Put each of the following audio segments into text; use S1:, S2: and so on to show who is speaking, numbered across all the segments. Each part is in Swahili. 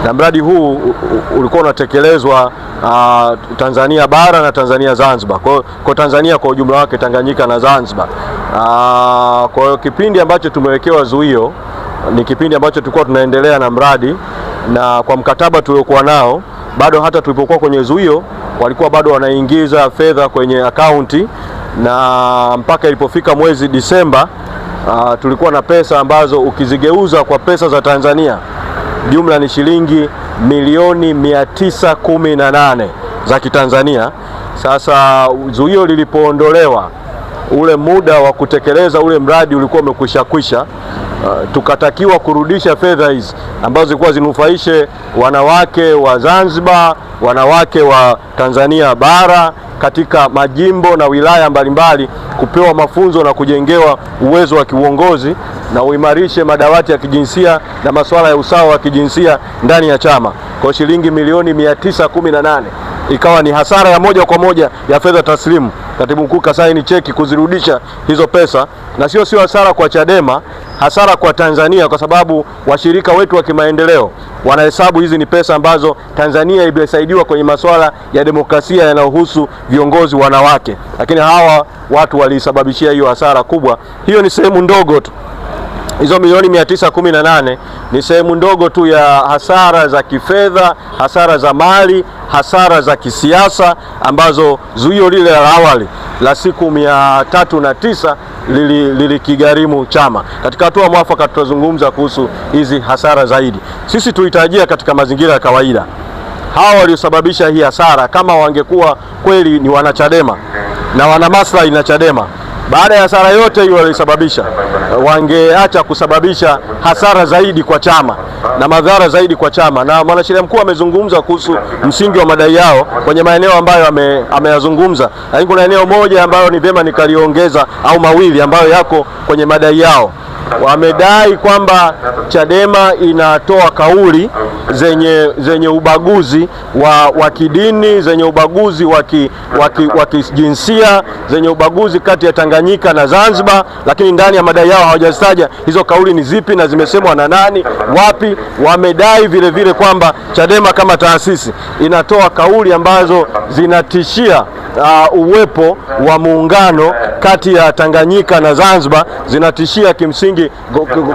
S1: na mradi huu ulikuwa unatekelezwa Tanzania bara na Tanzania Zanzibar. Kwa Tanzania kwa ujumla wake, Tanganyika na Zanzibar. Kwa hiyo kipindi ambacho tumewekewa zuio ni kipindi ambacho tulikuwa tunaendelea na mradi, na kwa mkataba tuliokuwa nao bado hata tulipokuwa kwenye zuio walikuwa bado wanaingiza fedha kwenye akaunti, na mpaka ilipofika mwezi Disemba tulikuwa na pesa ambazo ukizigeuza kwa pesa za Tanzania jumla ni shilingi milioni 918 za Kitanzania. Sasa zuio lilipoondolewa, ule muda wa kutekeleza ule mradi ulikuwa umekwisha. Tukatakiwa kurudisha fedha hizi ambazo zilikuwa zinufaishe wanawake wa Zanzibar, wanawake wa Tanzania bara katika majimbo na wilaya mbalimbali, kupewa mafunzo na kujengewa uwezo wa kiuongozi na uimarishe madawati ya kijinsia na masuala ya usawa wa kijinsia ndani ya chama. Kwa shilingi milioni 918 ikawa ni hasara ya moja kwa moja ya fedha taslimu. Katibu mkuu kasaini cheki kuzirudisha hizo pesa, na sio hasara kwa Chadema, hasara kwa Tanzania, kwa sababu washirika wetu wa kimaendeleo wanahesabu hizi ni pesa ambazo Tanzania imesaidiwa kwenye masuala ya demokrasia yanayohusu viongozi wanawake, lakini hawa watu walisababishia hiyo hasara kubwa. Hiyo ni sehemu ndogo tu. Hizo milioni 918 ni sehemu ndogo tu ya hasara za kifedha, hasara za mali, hasara za kisiasa ambazo zuio lile la awali la siku 309 lilikigharimu chama. Katika hatua mwafaka tutazungumza kuhusu hizi hasara zaidi. Sisi tulitarajia katika mazingira ya kawaida hawa waliosababisha hii hasara, kama wangekuwa kweli ni wanachadema na wana maslahi na Chadema, baada ya hasara yote hiyo walisababisha, wangeacha kusababisha hasara zaidi kwa chama na madhara zaidi kwa chama. Na mwanasheria mkuu amezungumza kuhusu msingi wa madai yao kwenye maeneo ambayo ameyazungumza, lakini kuna eneo moja ambayo ni vyema nikaliongeza au mawili ambayo yako kwenye madai yao. Wamedai kwamba Chadema inatoa kauli zenye ubaguzi wa kidini, zenye ubaguzi wa kijinsia, zenye ubaguzi kati ya Tanganyika na Zanzibar, lakini ndani ya madai yao hawajazitaja hizo kauli ni zipi na zimesemwa na nani, wapi. Wamedai vile vile kwamba Chadema kama taasisi inatoa kauli ambazo zinatishia uwepo wa muungano kati ya Tanganyika na Zanzibar, zinatishia kimsingi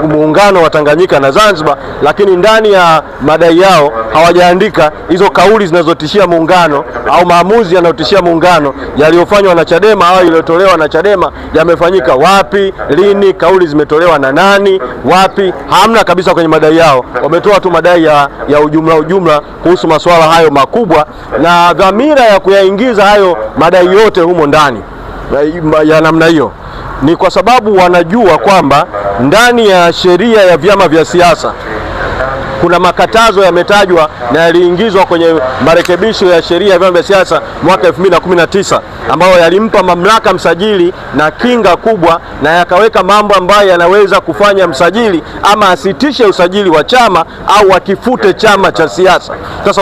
S1: muungano wa Tanganyika na Zanzibar, lakini ndani ya madai yao hawajaandika hizo kauli zinazotishia muungano au maamuzi yanayotishia muungano yaliyofanywa na Chadema au yaliyotolewa na Chadema yamefanyika wapi, lini, kauli zimetolewa na nani, wapi. Hamna kabisa kwenye madai yao. Wametoa tu madai ya ujumla kuhusu masuala hayo makubwa, na dhamira ya kuyaingiza hayo madai yote humo ndani ya namna hiyo ni kwa sababu wanajua kwamba ndani ya sheria ya vyama vya siasa kuna makatazo yametajwa na yaliingizwa kwenye marekebisho ya sheria ya vyama vya siasa mwaka 2019 ambayo yalimpa mamlaka msajili na kinga kubwa, na yakaweka mambo ambayo yanaweza kufanya msajili ama asitishe usajili wa chama au akifute chama cha siasa. Sasa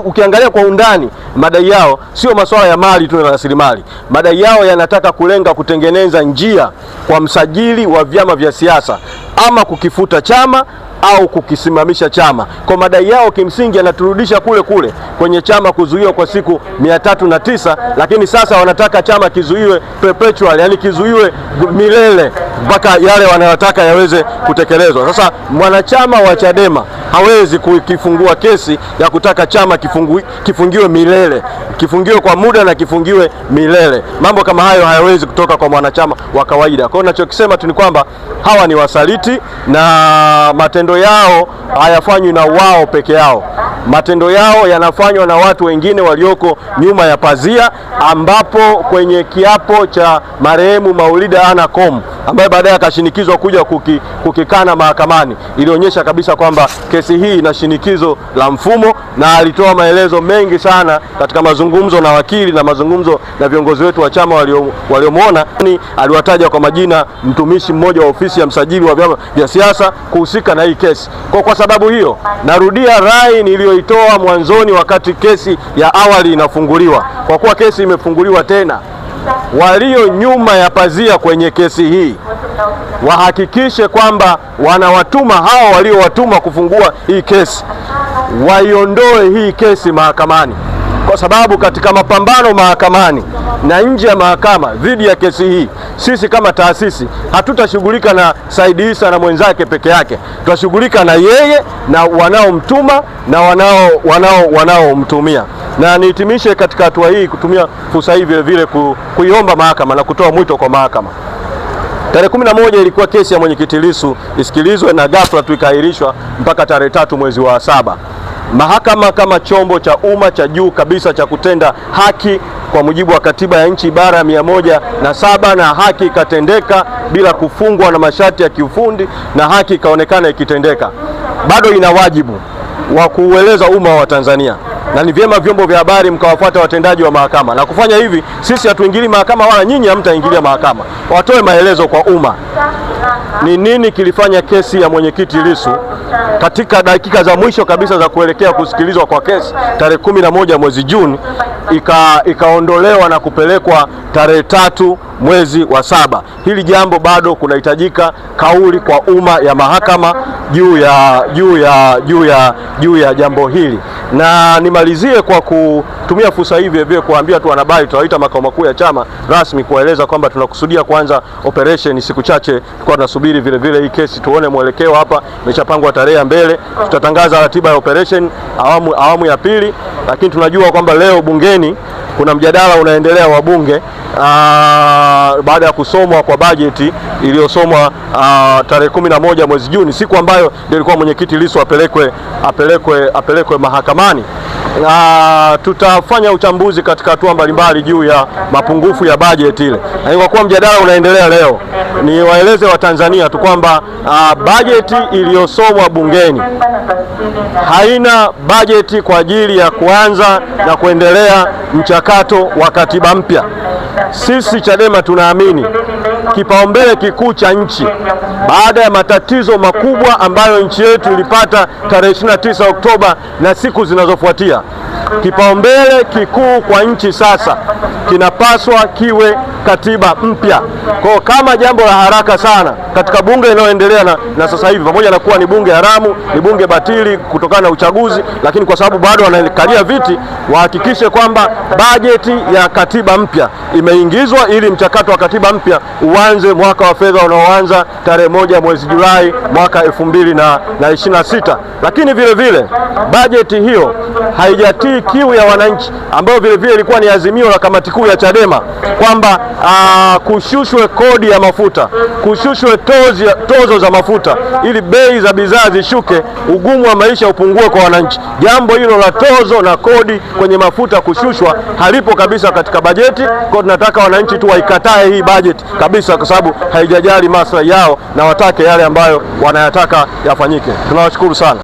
S1: ukiangalia kwa undani madai yao sio masuala ya mali tu na rasilimali. Madai yao yanataka kulenga kutengeneza njia kwa msajili wa vyama vya siasa ama kukifuta chama au kukisimamisha chama. Kwa madai yao kimsingi yanaturudisha kule kwenye chama kuzuiwa kwa siku 309, lakini sasa wanataka chama kizuiwe perpetual, yani kizuiwe milele mpaka yale wanayotaka yaweze kutekelezwa. Sasa mwanachama wa Chadema hawezi kufungua kesi ya kutaka chama kifungiwe milele, kifungiwe kwa muda na kifungiwe milele. Mambo kama hayo hayawezi kutoka kwa mwanachama wa kawaida. Kwa hiyo ninachokisema tu ni kwamba hawa ni wasaliti na matendo yao hayafanywi na wao peke yao. Matendo yao yanafanywa na watu wengine walioko nyuma ya pazia, ambapo kwenye kiapo cha marehemu Maulida Anna Komu ambaye baadaye akashinikizwa kuja kukikana mahakamani, ilionyesha kabisa kwamba kesi hii ina shinikizo la mfumo, na alitoa maelezo mengi sana katika mazungumzo na wakili na mazungumzo na viongozi wetu wa chama waliomwona. Aliwataja kwa majina mtumishi mmoja wa ofisi ya msajili wa vyama vya siasa kuhusika na hii kesi. Kwa sababu hiyo, narudia rai niliyoitoa mwanzoni wakati kesi ya awali inafunguliwa. Kwa kuwa kesi imefunguliwa tena, walio nyuma ya pazia kwenye kesi hii wahakikishe kwamba wanawatuma hao waliowatuma kufungua hii kesi waiondoe hii kesi mahakamani, kwa sababu katika mapambano mahakamani na nje ya mahakama dhidi ya kesi hii, sisi kama taasisi hatutashughulika na Said Issa na mwenzake peke yake, tutashughulika na yeye na wanaomtuma na wanaomtumia. Na nihitimishe katika hatua hii kutumia fursa hii vile vile kuiomba mahakama na kutoa mwito kwa mahakama. Tarehe 11 ilikuwa kesi ya mwenyekiti Lissu isikilizwe, na ghafla tu ikaahirishwa mpaka tarehe 3 mwezi wa 7. Mahakama kama chombo cha umma cha juu kabisa cha kutenda haki kwa mujibu wa katiba ya nchi ibara ya 107, na haki ikatendeka bila kufungwa na masharti ya kiufundi, na haki ikaonekana ikitendeka, bado ina wajibu wa kuueleza umma wa Tanzania, na ni vyema vyombo vya habari mkawafuata watendaji wa mahakama. Na kufanya hivi, sisi hatuingili mahakama wala nyinyi hamtaingilia mahakama. Watoe maelezo kwa umma ni nini kilifanya kesi ya mwenyekiti Lissu katika dakika za mwisho kabisa za kuelekea kusikilizwa kwa kesi tarehe 11 mwezi Juni ikaondolewa na kupelekwa tarehe 3 mwezi wa 7. Hili jambo bado kunahitajika kauli kwa umma ya mahakama juu ya jambo hili. Na nimalizie kwa kutumia fursa hii vile vile kuambia tu wanahabari, tutawaita makao makuu ya chama rasmi kuwaeleza kwamba tunakusudia kuanza operation siku chache. Tulikuwa tunasubiri vile vile hii kesi tuone mwelekeo. Hapa imeshapangwa tarehe ya mbele, tutatangaza ratiba ya operation awamu ya pili, lakini tunajua kwamba leo bungeni kuna mjadala unaendelea wa bunge baada ya kusomwa kwa bajeti iliyosomwa tarehe 11 mwezi Juni, siku ambayo ndio ilikuwa mwenyekiti Lissu apelekwe mahakamani. Tutafanya uchambuzi katika hatua mbalimbali juu ya mapungufu ya bajeti ile. Na kwa kuwa mjadala unaendelea leo, ni waeleze wa Tanzania tu kwamba bajeti iliyosomwa bungeni haina bajeti kwa ajili ya kuanza na kuendelea mchakato wa katiba mpya. Sisi Chadema tunaamini kipaumbele kikuu cha nchi baada ya matatizo makubwa ambayo nchi yetu ilipata tarehe 29 Oktoba na siku zinazofuatia, kipaumbele kikuu kwa nchi sasa kinapaswa kiwe katiba mpya. Kwa kama jambo la haraka sana katika bunge linaloendelea na sasa hivi, pamoja na kuwa ni bunge haramu, ni bunge batili kutokana na uchaguzi, lakini kwa sababu bado wanakalia viti, wahakikishe kwamba bajeti ya katiba mpya imeingizwa ili mchakato wa katiba mpya uanze mwaka wa fedha unaoanza tarehe 1 mwezi Julai mwaka 2026. Lakini vile vile bajeti hiyo haijatii kiu ya wananchi, ambayo vile vile ilikuwa ni azimio la kamati kuu ya Chadema kwamba kushushwe kodi ya mafuta, kushushwe tozo za mafuta ili bei za bidhaa zishuke, ugumu wa maisha upungue kwa wananchi. Jambo hilo la tozo na kodi kwenye mafuta kushushwa halipo kabisa katika bajeti. Kwa tunataka wananchi tu waikatae hii bajeti kabisa, kwa sababu haijajali maslahi yao na watake yale ambayo wanayataka yafanyike. Tunawashukuru sana.